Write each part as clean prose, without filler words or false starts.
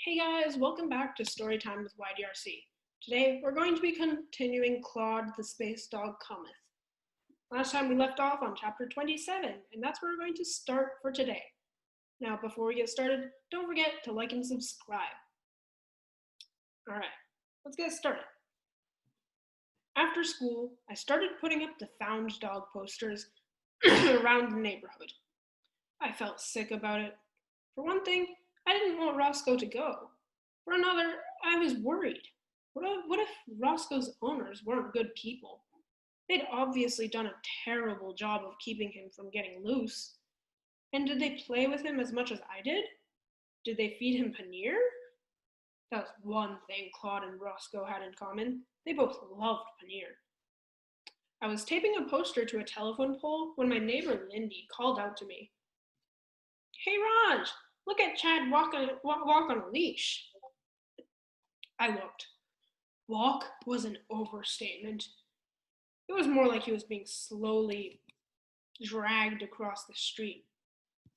Hey guys, welcome back to Storytime with YDRC. Today we're going to be continuing Klawde the Space Dog Cometh. Last time we left off on chapter 27, and that's where we're going to start for today. Now, before we get started, don't forget to like and subscribe. Alright, let's get started. After school, I started putting up the found dog posters around the neighborhood. I felt sick about it. For one thing, I didn't want Roscoe to go. For another, I was worried. What if Roscoe's owners weren't good people? They'd obviously done a terrible job of keeping him from getting loose. And did they play with him as much as I did? Did they feed him paneer? That was one thing Klawde and Roscoe had in common. They both loved paneer. I was taping a poster to a telephone pole when my neighbor Lindy called out to me. "Hey Raj, look at Chad walk on a leash." I looked. Walk was an overstatement. It was more like he was being slowly dragged across the street.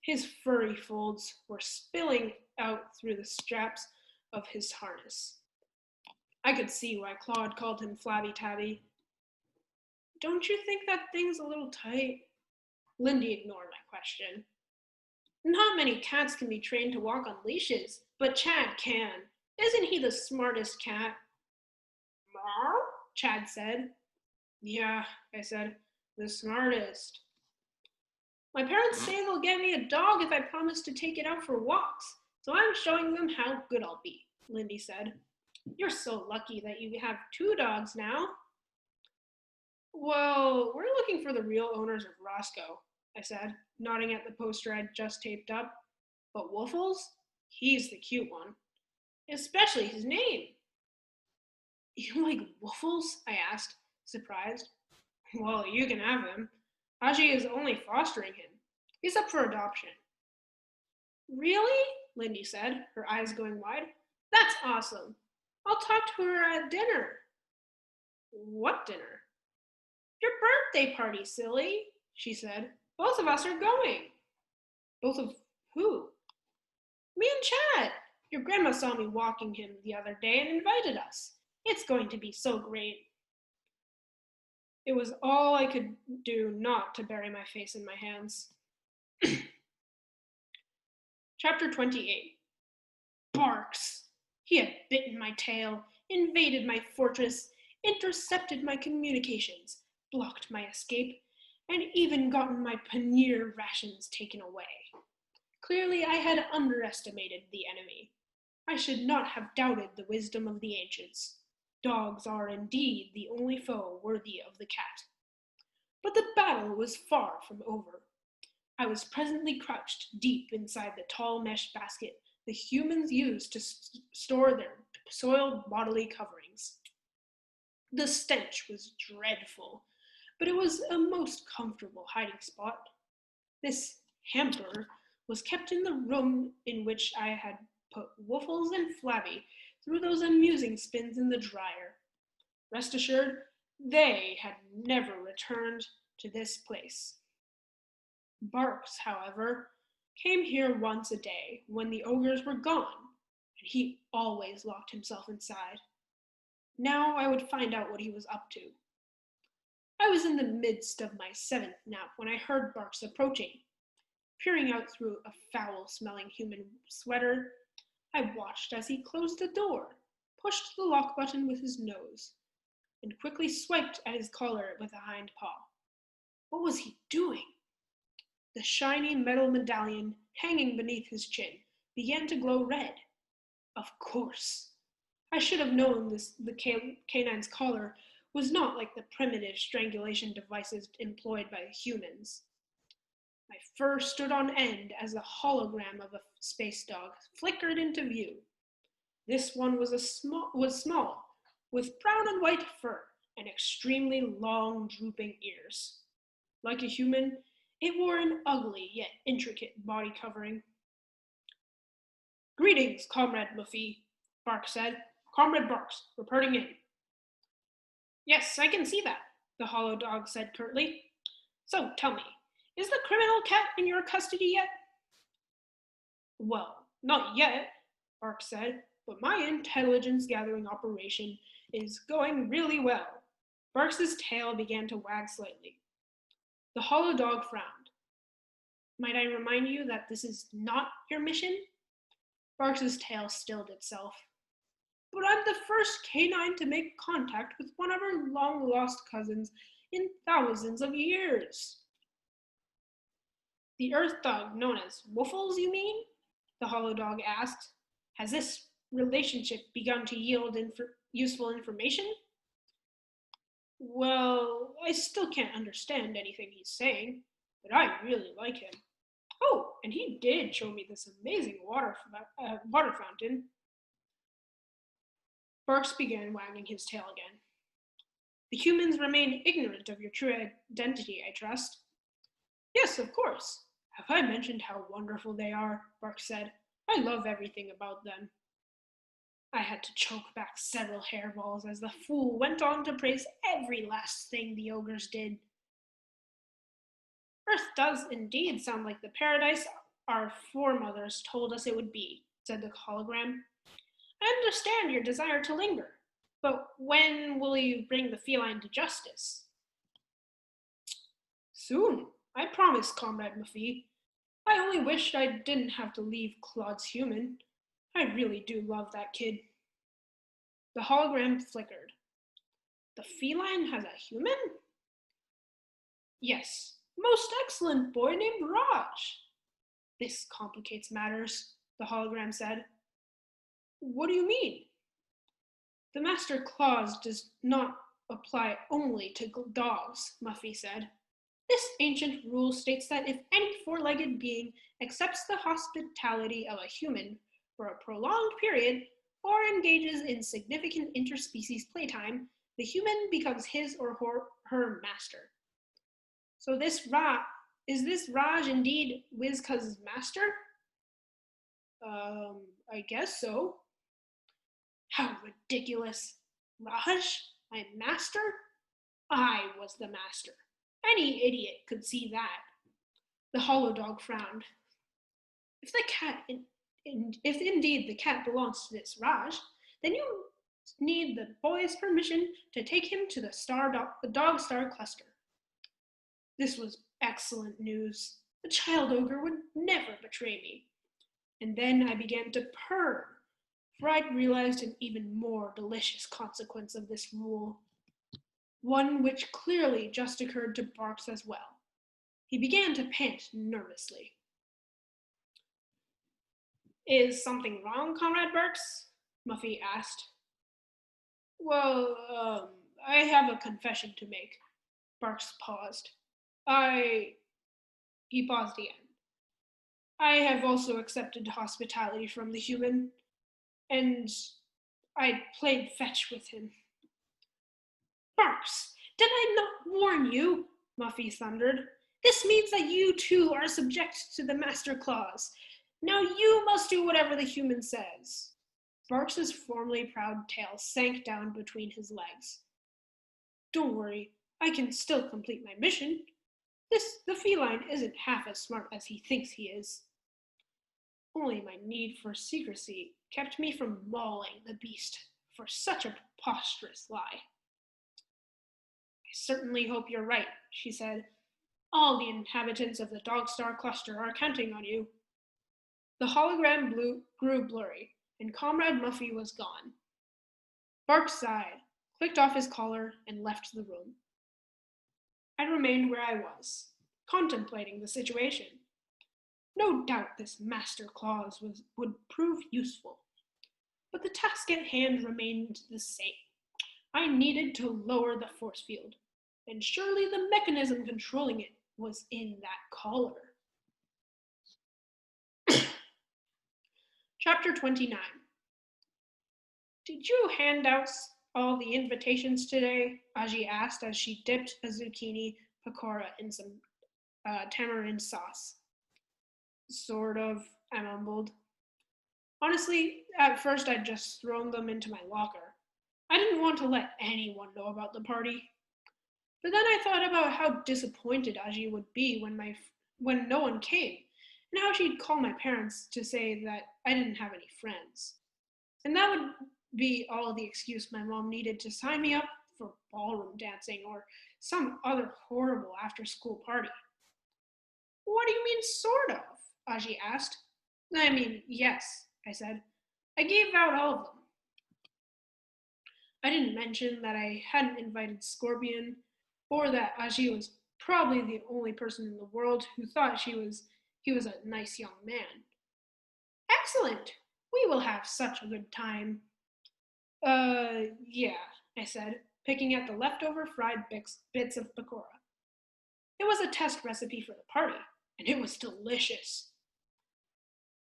His furry folds were spilling out through the straps of his harness. I could see why Klawde called him Flabby Tabby. "Don't you think that thing's a little tight?" Lindy ignored my question. "Not many cats can be trained to walk on leashes, but Chad can. Isn't he the smartest cat?" "Meow," Chad said. "Yeah," I said, "the smartest." "My parents say they'll get me a dog if I promise to take it out for walks, so I'm showing them how good I'll be," Lindy said. "You're so lucky that you have 2 dogs now." "Well, we're looking for the real owners of Roscoe," I said, nodding at the poster I'd just taped up. "But Wuffles? He's the cute one. Especially his name." "You like Wuffles?" I asked, surprised. "Well, you can have him. Haji is only fostering him. He's up for adoption." "Really?" Lindy said, her eyes going wide. "That's awesome. I'll talk to her at dinner." "What dinner?" "Your birthday party, silly," she said. "Both of us are going." "Both of who?" "Me and Chad. Your grandma saw me walking him the other day and invited us. It's going to be so great." It was all I could do not to bury my face in my hands. Chapter 28. Barks. He had bitten my tail, invaded my fortress, intercepted my communications, blocked my escape, and even gotten my paneer rations taken away. Clearly, I had underestimated the enemy. I should not have doubted the wisdom of the ancients. Dogs are indeed the only foe worthy of the cat. But the battle was far from over. I was presently crouched deep inside the tall mesh basket the humans used to store their soiled bodily coverings. The stench was dreadful, but it was a most comfortable hiding spot. This hamper was kept in the room in which I had put Wuffles and Flabby through those amusing spins in the dryer. Rest assured, they had never returned to this place. Barks, however, came here once a day when the ogres were gone, and he always locked himself inside. Now I would find out what he was up to. I was in the midst of my 7th nap when I heard Barks approaching. Peering out through a foul-smelling human sweater, I watched as he closed the door, pushed the lock button with his nose, and quickly swiped at his collar with a hind paw. What was he doing? The shiny metal medallion hanging beneath his chin began to glow red. Of course. I should have known the canine's collar was not like the primitive strangulation devices employed by humans. My fur stood on end as the hologram of a space dog flickered into view. This one was small, with brown and white fur and extremely long, drooping ears. Like a human, it wore an ugly yet intricate body covering. "Greetings, Comrade Muffy," Barks said. "Comrade Barks, reporting in." "Yes, I can see that," the hollow dog said curtly. "So tell me, is the criminal cat in your custody yet?" "Well, not yet," Bark said, but my intelligence gathering operation is going really well. Barks's tail began to wag slightly. The hollow dog frowned. Might I remind you that this is not your mission? Barks's tail stilled itself. But I'm the first canine to make contact with one of our long-lost cousins in thousands of years. The earth dog known as Woofles, you mean? The hollow dog asked. Has this relationship begun to yield useful information? Well, I still can't understand anything he's saying, but I really like him. Oh, and he did show me this amazing water fountain. Barks began wagging his tail again. The humans remain ignorant of your true identity, I trust. Yes, of course. Have I mentioned how wonderful they are? Barks said. I love everything about them. I had to choke back several hairballs as the fool went on to praise every last thing the ogres did. Earth does indeed sound like the paradise our foremothers told us it would be, said the hologram. I understand your desire to linger, but when will you bring the feline to justice? Soon, I promise, Comrade Muffy. I only wished I didn't have to leave Claude's human. I really do love that kid. The hologram flickered. The feline has a human? Yes, most excellent boy named Raj. This complicates matters, the hologram said. What do you mean? The master clause does not apply only to dogs, Muffy said. This ancient rule states that if any four-legged being accepts the hospitality of a human for a prolonged period or engages in significant interspecies playtime, the human becomes his or her master. So is this Raj indeed Wizka's master? I guess so. How ridiculous. Raj, my master? I was the master. Any idiot could see that. The hollow dog frowned. If indeed the cat belongs to this Raj, then you need the boy's permission to take him to the Dog Star Cluster. This was excellent news. The child ogre would never betray me. And then I began to purr, for I'd realized an even more delicious consequence of this rule, one which clearly just occurred to Barks as well. He began to pant nervously. Is something wrong, Comrade Barks? Muffy asked. Well, I have a confession to make. Barks paused. He paused again. I have also accepted hospitality from the human, and I played fetch with him. Barks, did I not warn you? Muffy thundered. This means that you too are subject to the master clause. Now you must do whatever the human says. Barks's formerly proud tail sank down between his legs. Don't worry, I can still complete my mission. The feline isn't half as smart as he thinks he is. Only my need for secrecy kept me from mauling the beast for such a preposterous lie. I certainly hope you're right, she said. All the inhabitants of the Dog Star Cluster are counting on you. The hologram grew blurry, and Comrade Muffy was gone. Barks sighed, clicked off his collar, and left the room. I remained where I was, contemplating the situation. No doubt this master clause would prove useful, but the task at hand remained the same. I needed to lower the force field, and surely the mechanism controlling it was in that collar. Chapter 29. Did you hand out all the invitations today? Aji asked as she dipped a zucchini pakora in some tamarind sauce. Sort of, I mumbled. Honestly, at first I'd just thrown them into my locker. I didn't want to let anyone know about the party. But then I thought about how disappointed Aji would be when no one came, and how she'd call my parents to say that I didn't have any friends. And that would be all the excuse my mom needed to sign me up for ballroom dancing or some other horrible after school party. What do you mean, sort of? Aji asked. I mean, yes, I said. I gave out all of them. I didn't mention that I hadn't invited Scorpion, or that Aji was probably the only person in the world who thought he was a nice young man. Excellent! We will have such a good time. Yeah, I said, picking at the leftover fried bits of pakora. It was a test recipe for the party, and it was delicious.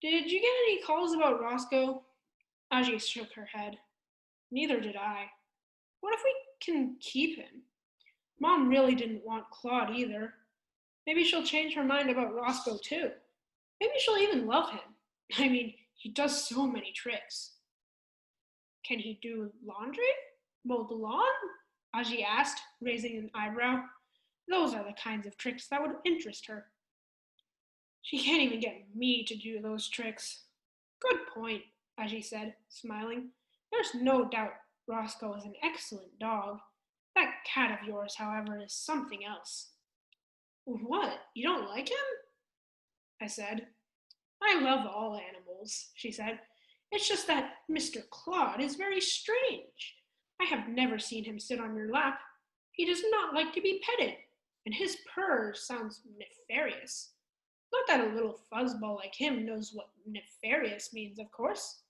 Did you get any calls about Roscoe? Aji shook her head. Neither did I. What if we can keep him? Mom really didn't want Claude either. Maybe she'll change her mind about Roscoe too. Maybe she'll even love him. I mean, he does so many tricks. Can he do laundry? Mow the lawn? Aji asked, raising an eyebrow. Those are the kinds of tricks that would interest her. She can't even get me to do those tricks. Good point, Aji said, smiling. There's no doubt Roscoe is an excellent dog. That cat of yours, however, is something else. What? You don't like him? I said. I love all animals, she said. It's just that Mr. Claude is very strange. I have never seen him sit on your lap. He does not like to be petted, and his purr sounds nefarious. Not that a little fuzzball like him knows what nefarious means, of course.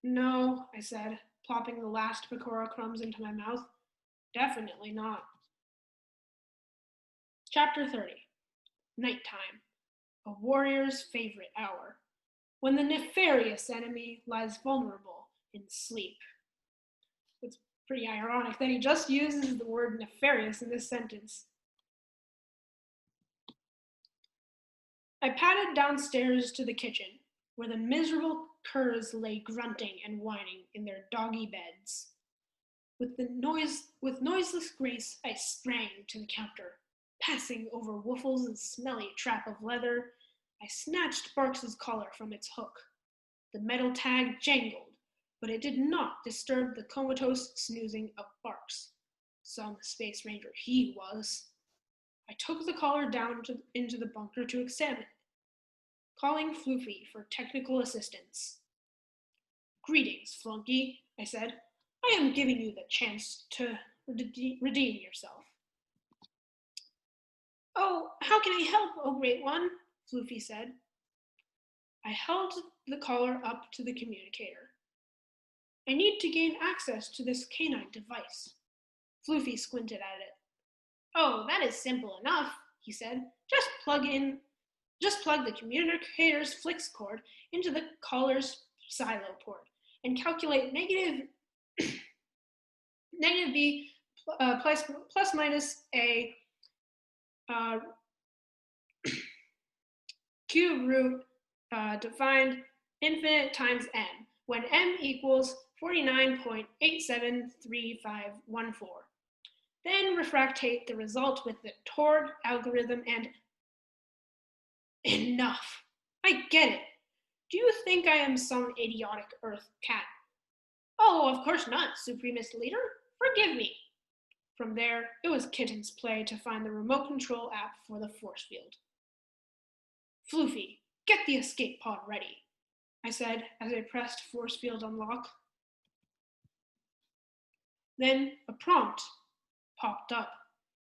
No, I said, plopping the last pakora crumbs into my mouth. Definitely not. Chapter 30. Nighttime. A warrior's favorite hour. When the nefarious enemy lies vulnerable in sleep. It's pretty ironic that he just uses the word nefarious in this sentence. I padded downstairs to the kitchen, where the miserable curs lay grunting and whining in their doggy beds. With noiseless grace, I sprang to the counter. Passing over Woofles' smelly trap of leather, I snatched Barks's collar from its hook. The metal tag jangled, but it did not disturb the comatose snoozing of Barks. Some space ranger he was. I took the collar down into the bunker to examine it, calling Floofy for technical assistance. Greetings, Flunky, I said. I am giving you the chance to redeem yourself. Oh, how can I help, oh great one? Floofy said. I held the collar up to the communicator. I need to gain access to this canine device. Floofy squinted at it. Oh, that is simple enough, he said. Just plug the communicator's flix cord into the collar's silo port and calculate negative b plus minus a cube root defined infinite times n, when m equals 49.873514. Then refractate the result with the Torg algorithm and... Enough! I get it. Do you think I am some idiotic Earth cat? Oh, of course not, Supremist Leader. Forgive me. From there, it was kitten's play to find the remote control app for the force field. Floofy, get the escape pod ready, I said as I pressed force field unlock. Then a prompt popped up,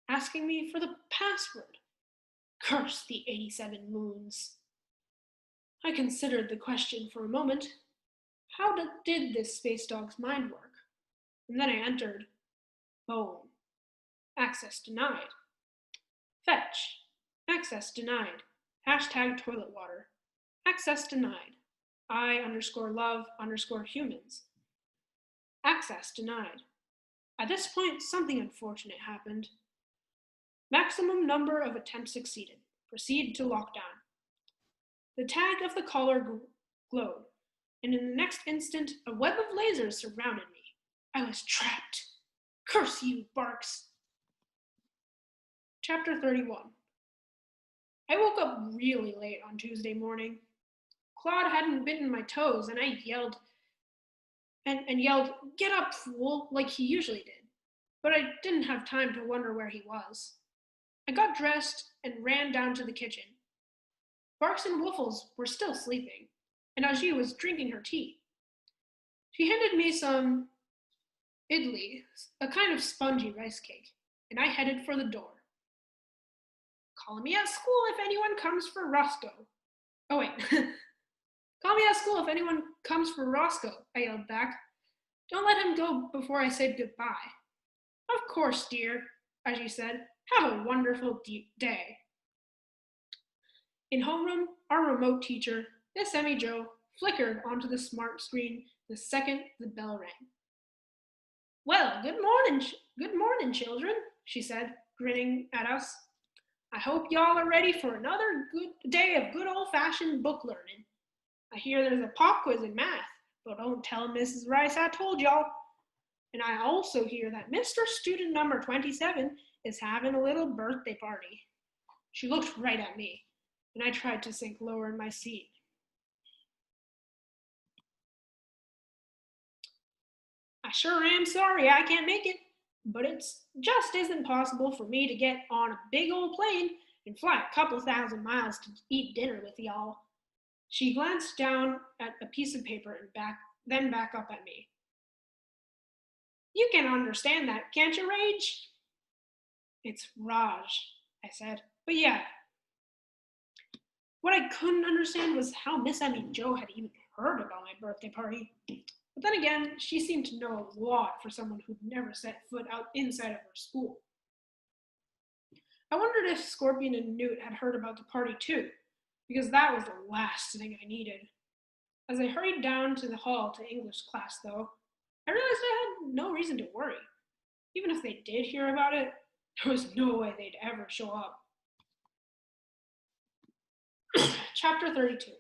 asking me for the password. Curse the 87 moons. I considered the question for a moment. How did this space dog's mind work? And then I entered. Bone. Access denied. Fetch. Access denied. Hashtag toilet water. Access denied. I_love_humans. Access denied. At this point, something unfortunate happened. Maximum number of attempts succeeded. Proceed to lockdown. The tag of the collar glowed, and in the next instant, a web of lasers surrounded me. I was trapped. Curse you, Barks. Chapter 31. I woke up really late on Tuesday morning. Claude hadn't bitten my toes, and I yelled and yelled, "Get up, fool," like he usually did. But I didn't have time to wonder where he was. I got dressed and ran down to the kitchen. Barks and Waffles were still sleeping, and Ajee was drinking her tea. She handed me some idli, a kind of spongy rice cake, and I headed for the door. "Call me at school if anyone comes for Roscoe." Oh, wait. "Call me at school if anyone comes for Roscoe," I yelled back. "Don't let him go before I said goodbye." "Of course, dear," Ajee said. "Have a wonderful day." In homeroom, our remote teacher, Miss Emmy Jo, flickered onto the smart screen the second the bell rang. "Well, good morning, children," she said, grinning at us. "I hope y'all are ready for another good day of good old-fashioned book learning. I hear there's a pop quiz in math, but don't tell Mrs. Rice I told y'all. And I also hear that Mr. Student number 27 is having a little birthday party." She looked right at me, and I tried to sink lower in my seat. "I sure am sorry I can't make it, but it just isn't possible for me to get on a big old plane and fly a couple thousand miles to eat dinner with y'all." She glanced down at a piece of paper and then back up at me. "You can understand that, can't you, Rage?" "It's Raj," I said. "But yeah." What I couldn't understand was how Miss Emmy Jo had even heard about my birthday party. But then again, she seemed to know a lot for someone who'd never set foot out inside of her school. I wondered if Scorpion and Newt had heard about the party too, because that was the last thing I needed. As I hurried down to the hall to English class, though, I realized I had no reason to worry. Even if they did hear about it, there was no way they'd ever show up. Chapter 32.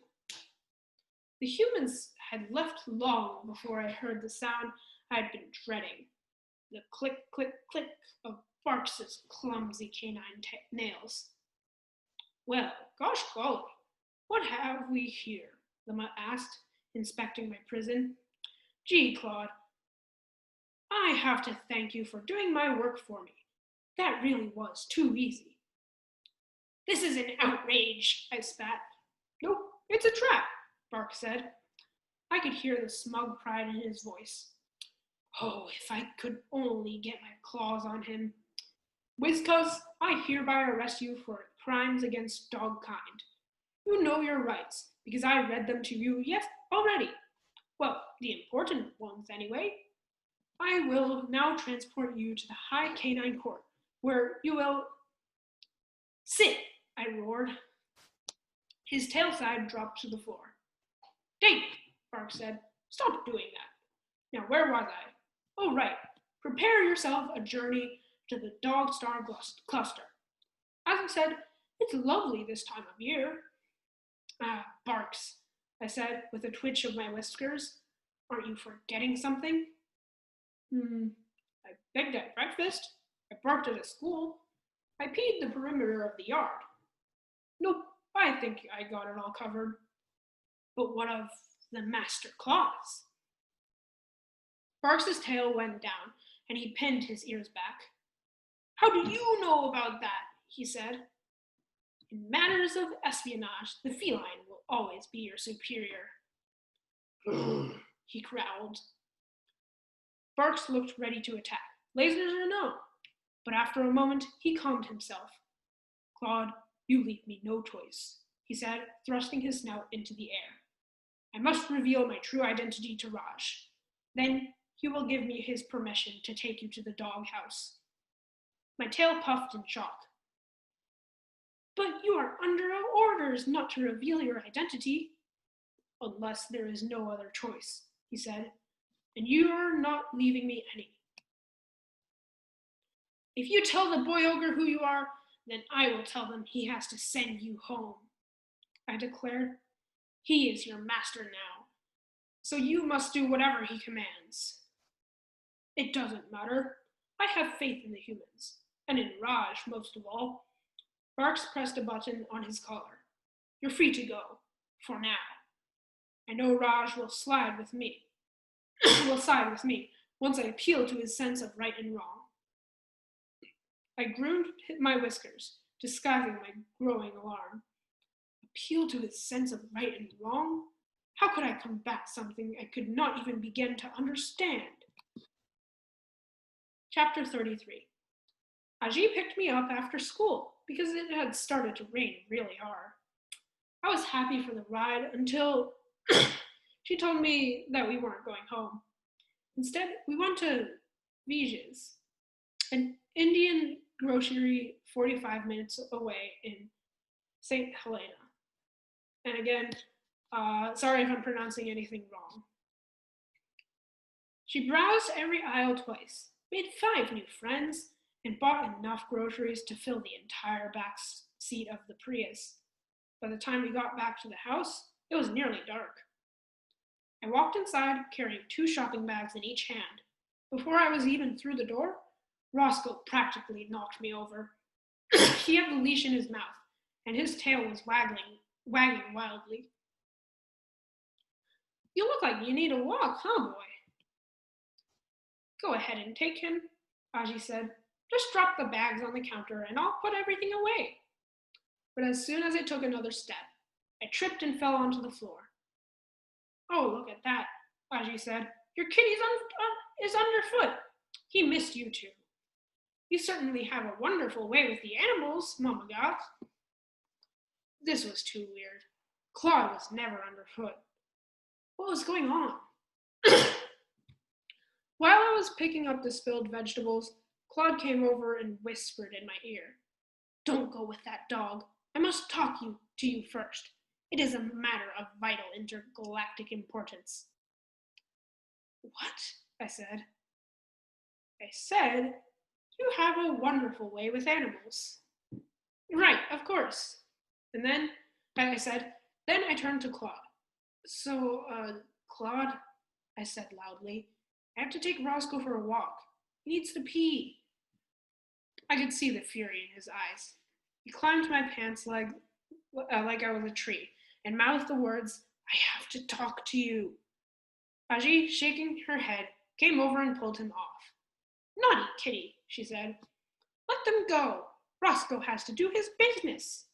The humans had left long before I heard the sound I'd been dreading. The click, click, click of Barks's clumsy canine nails. "Well, gosh golly, what have we here?" the mutt asked, inspecting my prison. "Gee, Klawde, I have to thank you for doing my work for me. That really was too easy." "This is an outrage," I spat. "Nope, it's a trap," Bark said. I could hear the smug pride in his voice. Oh, if I could only get my claws on him. "Whiskers, I hereby arrest you for crimes against dog kind. You know your rights, because I read them to you already. Well, the important ones anyway. I will now transport you to the High Canine Court, where you will..." "Sit," I roared. His tail side dropped to the floor. "Dang," Bark said. "Stop doing that. Now, where was I? Oh, right. Prepare yourself a journey to the Dog Star Cluster. As I said, it's lovely this time of year." "Ah, Barks," I said with a twitch of my whiskers. "Aren't you forgetting something?" I begged at breakfast. I barked at a school. I peed the perimeter of the yard. Nope, I think I got it all covered. But what of the master claws?" Barks's tail went down, and he pinned his ears back. "How do you know about that?" he said. "In matters of espionage, the feline will always be your superior." He growled. Barks looked ready to attack, lasers or no. But after a moment, he calmed himself. "Klawde, you leave me no choice," he said, thrusting his snout into the air. "I must reveal my true identity to Raj. Then he will give me his permission to take you to the doghouse." My tail puffed in shock. "But you are under orders not to reveal your identity." "Unless there is no other choice," he said, "and you're not leaving me any." "If you tell the boy ogre who you are, then I will tell them he has to send you home," I declared. "He is your master now, so you must do whatever he commands." "It doesn't matter. I have faith in the humans, and in Raj most of all." Barks pressed a button on his collar. "You're free to go, for now. I know Raj will slide with me." will side with me once I appeal to his sense of right and wrong. I groomed my whiskers, disguising my growing alarm. Appeal to his sense of right and wrong? How could I combat something I could not even begin to understand? Chapter 33. Aji picked me up after school because it had started to rain really hard. I was happy for the ride until she told me that we weren't going home. Instead, we went to Vija's, an Indian grocery 45 minutes away in St. Helena. And again, sorry if I'm pronouncing anything wrong. She browsed every aisle twice, made 5 new friends, and bought enough groceries to fill the entire back seat of the Prius. By the time we got back to the house, it was nearly dark. I walked inside carrying 2 shopping bags in each hand. Before I was even through the door, Roscoe practically knocked me over. He had the leash in his mouth, and his tail was wagging wildly. You look like you need a walk, huh, boy? Go ahead and take him, Aji said. Just drop the bags on the counter and I'll put everything away. But as soon as I took another step, I tripped and fell onto the floor. Oh, look at that, Aji said. Your kitty is underfoot. He missed you too. You certainly have a wonderful way with the animals, Mama got. This was too weird. Klawde was never underfoot. What was going on? While I was picking up the spilled vegetables, Klawde came over and whispered in my ear. Don't go with that dog. I must talk to you first. It is a matter of vital intergalactic importance. What? I said. I said, you have a wonderful way with animals. Right, of course. And then, I said, then I turned to Klawde. So, Klawde, I said loudly, I have to take Roscoe for a walk. He needs to pee. I could see the fury in his eyes. He climbed my pants leg like I was a tree and mouthed the words, I have to talk to you. Aji, shaking her head, came over and pulled him off. Naughty kitty, she said. Let them go. Roscoe has to do his business.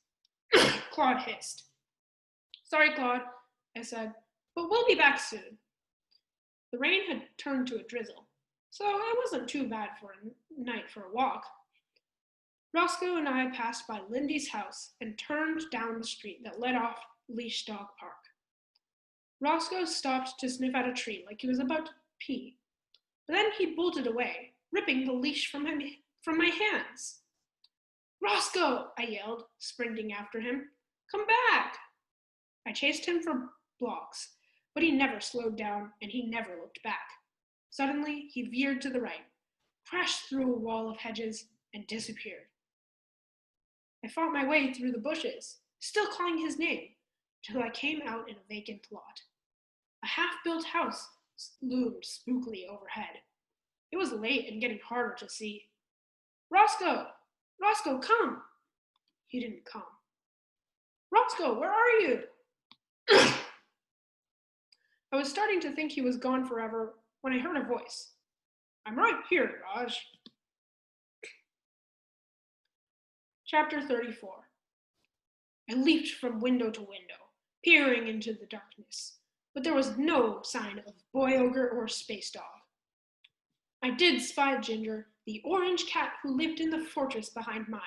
Klawde hissed. Sorry, Klawde, I said, but we'll be back soon. The rain had turned to a drizzle, so it wasn't too bad for a night for a walk. Roscoe and I passed by Lindy's house and turned down the street that led off Leash Dog Park. Roscoe stopped to sniff at a tree like he was about to pee, but then he bolted away, ripping the leash from my hands. Roscoe, I yelled, sprinting after him. Come back! I chased him for blocks, but he never slowed down and he never looked back. Suddenly, he veered to the right, crashed through a wall of hedges, and disappeared. I fought my way through the bushes, still calling his name, till I came out in a vacant lot. A half-built house loomed spookily overhead. It was late and getting harder to see. Roscoe! Roscoe, come! He didn't come. Roscoe, where are you? I was starting to think he was gone forever when I heard a voice. I'm right here, Raj. Chapter 34. I leaped from window to window, peering into the darkness, but there was no sign of Boy Ogre or Space Dog. I did spy Ginger, the orange cat who lived in the fortress behind mine,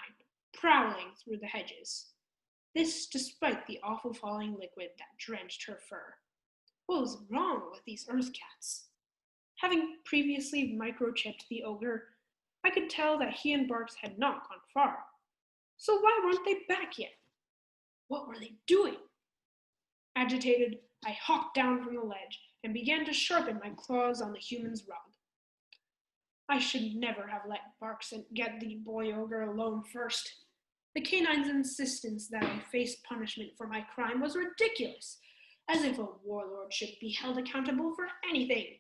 prowling through the hedges. This despite the awful falling liquid that drenched her fur. What was wrong with these earth cats? Having previously microchipped the ogre, I could tell that he and Barks had not gone far. So why weren't they back yet? What were they doing? Agitated, I hopped down from the ledge and began to sharpen my claws on the human's rug. I should never have let Barks get the boy ogre alone first. The canine's insistence that I face punishment for my crime was ridiculous, as if a warlord should be held accountable for anything.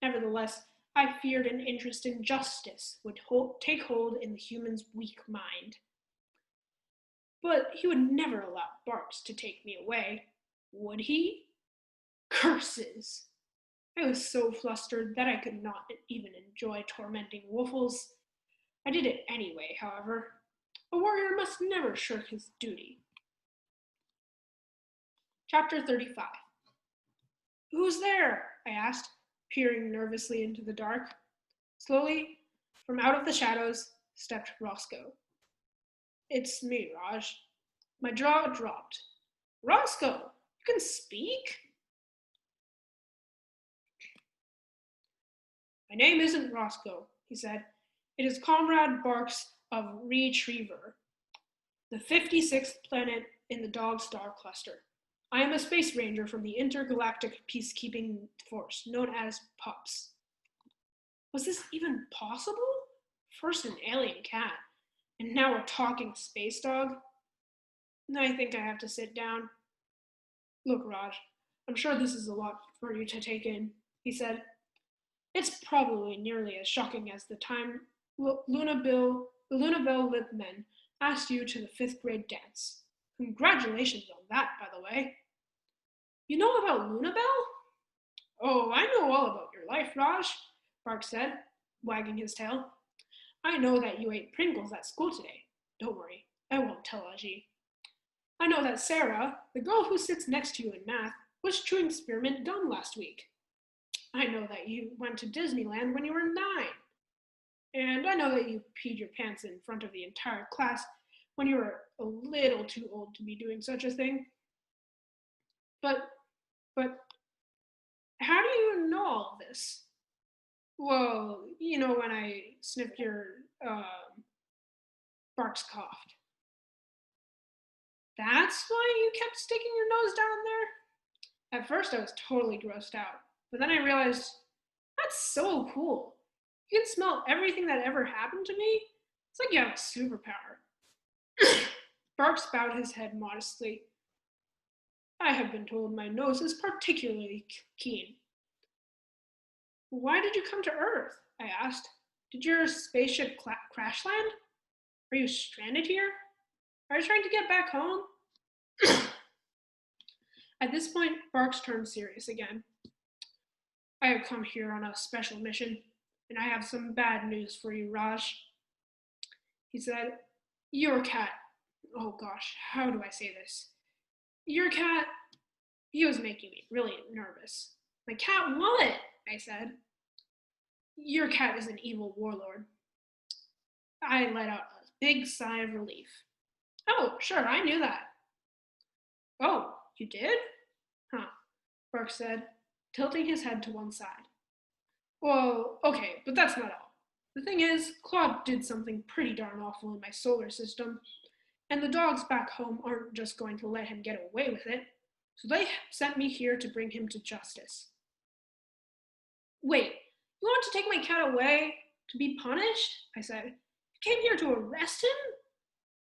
Nevertheless, I feared an interest in justice would take hold in the human's weak mind. But he would never allow Barks to take me away, would he? Curses! I was so flustered that I could not even enjoy tormenting Woofles. I did it anyway, however. A warrior must never shirk his duty. Chapter 35. Who's there? I asked, peering nervously into the dark. Slowly, from out of the shadows, stepped Roscoe. It's me, Raj. My jaw dropped. Roscoe, you can speak? My name isn't Roscoe, he said. It is Comrade Barks of Retriever, the 56th planet in the Dog Star Cluster. I am a space ranger from the Intergalactic Peacekeeping Force, known as PUPS. Was this even possible? First an alien cat, and now a talking space dog? I think I have to sit down. Look, Raj, I'm sure this is a lot for you to take in, he said. It's probably nearly as shocking as the time the Lunabelle Lip men asked you to the 5th grade dance. Congratulations on that, by the way. You know about Lunabelle? Oh, I know all about your life, Raj, Bark said, wagging his tail. I know that you ate Pringles at school today. Don't worry, I won't tell Ajit. I know that Sarah, the girl who sits next to you in math, was chewing spearmint gum last week. I know that you went to Disneyland when you were 9. And I know that you peed your pants in front of the entire class when you were a little too old to be doing such a thing. But how do you know all this? Well, you know when I sniffed your, Barks coughed. That's why you kept sticking your nose down there? At first I was totally grossed out, but then I realized, that's so cool. You can smell everything that ever happened to me? It's like you have a superpower. Barks bowed his head modestly. I have been told my nose is particularly keen. Why did you come to Earth? I asked. Did your spaceship crash land? Are you stranded here? Are you trying to get back home? At this point, Barks turned serious again. I have come here on a special mission, and I have some bad news for you, Raj. He said, your cat, oh gosh, how do I say this? Your cat, he was making me really nervous. My cat what? I said. Your cat is an evil warlord. I let out a big sigh of relief. Oh, sure, I knew that. Oh, you did? Huh, Bark said, tilting his head to one side. Well, okay, but that's not all. The thing is, Klawde did something pretty darn awful in my solar system, and the dogs back home aren't just going to let him get away with it, so they sent me here to bring him to justice. Wait, you want to take my cat away to be punished? I said. You came here to arrest him?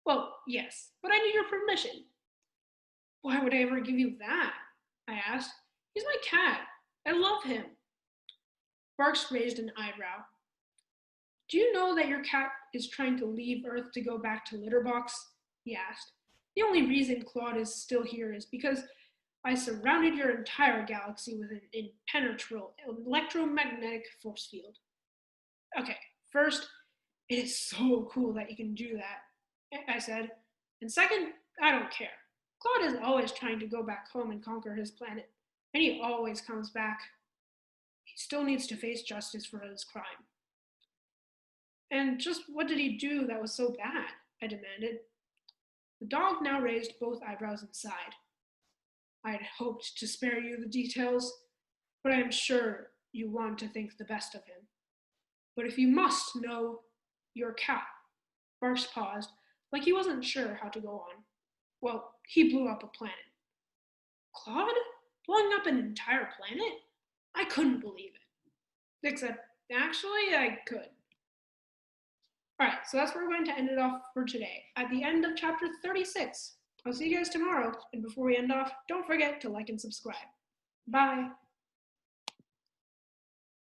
Well, yes, but I need your permission. Why would I ever give you that? I asked. He's my cat. I love him. Barks raised an eyebrow. Do you know that your cat is trying to leave Earth to go back to Litterbox? He asked. The only reason Klawde is still here is because I surrounded your entire galaxy with an impenetrable electromagnetic force field. Okay, first, it is so cool that you can do that, I said. And second, I don't care. Klawde is always trying to go back home and conquer his planet, and he always comes back. He still needs to face justice for his crime. And just what did he do that was so bad? I demanded. The dog now raised both eyebrows and sighed. I had hoped to spare you the details, but I am sure you want to think the best of him. But if you must know, your cat. Barks paused, like he wasn't sure how to go on. Well, he blew up a planet. Klawde? Blowing up an entire planet? I couldn't believe it. Except, actually, I could. Alright, so that's where we're going to end it off for today. At the end of chapter 36. I'll see you guys tomorrow, and before we end off, don't forget to like and subscribe. Bye!